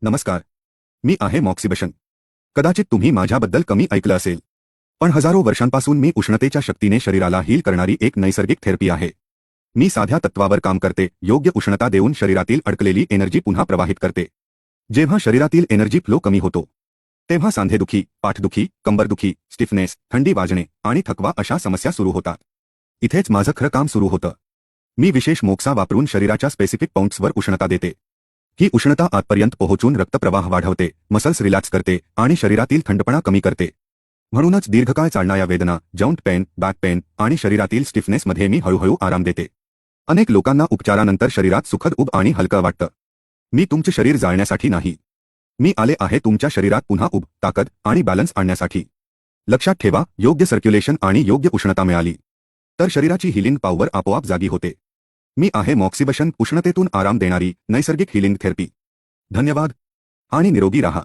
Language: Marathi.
नमस्कार. मी आहे मॉक्सिबशन. कदाचित तुम्ही माझ्याबद्दल कमी ऐकलं असेल, पण हजारो वर्षांपासून मी उष्णतेच्या शक्तीने शरीराला हील करणारी एक नैसर्गिक थेरपी आहे. मी साध्या तत्वावर काम करते, योग्य उष्णता देऊन शरीरातील अडकलेली एनर्जी पुन्हा प्रवाहित करते. जेव्हा शरीरातील एनर्जी फ्लो कमी होतो, तेव्हा सांधेदुखी, पाठदुखी, कंबरदुखी, स्टिफनेस, थंडी वाजणे आणि थकवा अशा समस्या सुरू होतात. इथेच माझं खरं काम सुरू होतं. मी विशेष मोक्सा वापरून शरीराच्या स्पेसिफिक पॉइंट्सवर उष्णता देते. ही उष्णता आतपर्यंत पोहोचून रक्तप्रवाह वाढवते, मसल्स रिलॅक्स करते आणि शरीरातील थंडपणा कमी करते. म्हणूनच दीर्घकाळ चालणाऱ्या वेदना, जॉइंट पेन, बॅक पेन आणि शरीरातील स्टिफनेसमध्ये मी हळूहळू आराम देते. अनेक लोकांना उपचारानंतर शरीरात सुखद ऊब आणि हलकं वाटतं. मी तुमचे शरीर जाळण्यासाठी नाही. मी आले आहे तुमच्या शरीरात पुन्हा ऊब, ताकद आणि बॅलन्स आणण्यासाठी. लक्षात ठेवा, योग्य सर्क्युलेशन आणि योग्य उष्णता मिळाली तर शरीराची हिलिंग पॉवर आपोआप जागी होते. मी आहे मॉक्सिबशन, उष्णतेतून आराम देणारी नैसर्गिक हिलिंग थेरपी. धन्यवाद आणि निरोगी राहा.